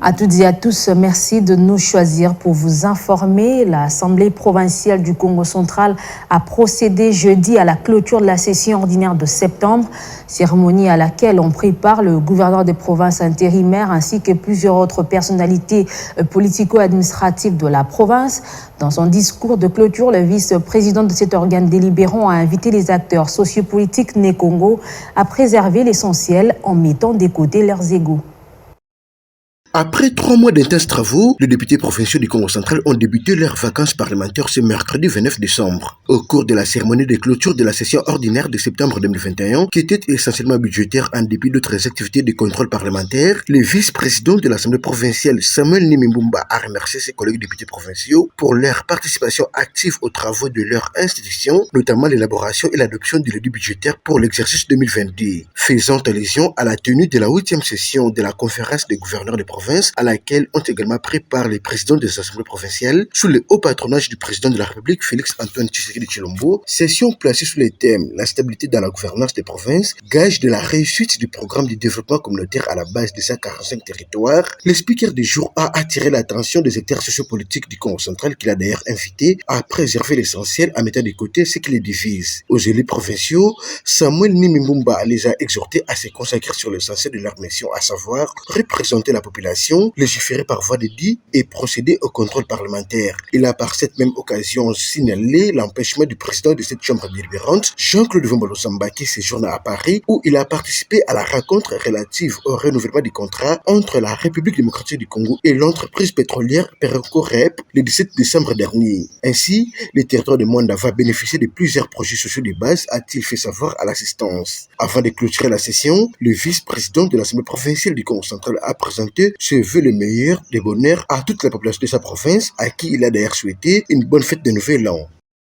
À toutes et à tous, merci de nous choisir pour vous informer. L'Assemblée provinciale du Congo central a procédé jeudi à la clôture de la session ordinaire de septembre, cérémonie à laquelle ont pris part le gouverneur des provinces intérimaires ainsi que plusieurs autres personnalités politico-administratives de la province. Dans son discours de clôture, le vice-président de cet organe délibérant a invité les acteurs sociopolitiques nés Congo à préserver l'essentiel en mettant de côté leurs égos. Après 3 mois d'intenses travaux, les députés provinciaux du Congo central ont débuté leurs vacances parlementaires ce mercredi 29 décembre. Au cours de la cérémonie de clôture de la session ordinaire de septembre 2021, qui était essentiellement budgétaire en dépit d'autres activités de contrôle parlementaire, le vice-président de l'Assemblée provinciale Samuel Nimimbumba a remercié ses collègues députés provinciaux pour leur participation active aux travaux de leur institution, notamment l'élaboration et l'adoption du budget budgétaire pour l'exercice 2022, faisant allusion à la tenue de la 8e session de la conférence des gouverneurs de province à laquelle ont également pris part les présidents des assemblées provinciales sous le haut patronage du président de la République Félix-Antoine Tshisekedi Tshilombo, session placée sous les thèmes la stabilité dans la gouvernance des provinces, gage de la réussite du programme de développement communautaire à la base de 145 territoires. Le speaker du jour a attiré l'attention des acteurs sociopolitiques du Congo central qu'il a d'ailleurs invité à préserver l'essentiel en mettant de côté ce qui les divise. Aux élus provinciaux, Samuel Nimimbumba les a exhortés à se consacrer sur l'essentiel de leur mission, à savoir représenter la population, légiférer par voie de dit et procéder au contrôle parlementaire. Il a par cette même occasion signalé l'empêchement du président de cette chambre délibérante, Jean-Claude Vombolo Sambaki, séjourne à Paris, où il a participé à la rencontre relative au renouvellement du contrat entre la République démocratique du Congo et l'entreprise pétrolière Perenco-Rep le 17 décembre dernier. Ainsi, le territoire de Mwanda va bénéficier de plusieurs projets sociaux de base, a-t-il fait savoir à l'assistance. Avant de clôturer la session, le vice-président de l'Assemblée provinciale du Congo central a présenté se veut le meilleur des bonheurs à toute la population de sa province, à qui il a d'ailleurs souhaité une bonne fête de Nouvel An.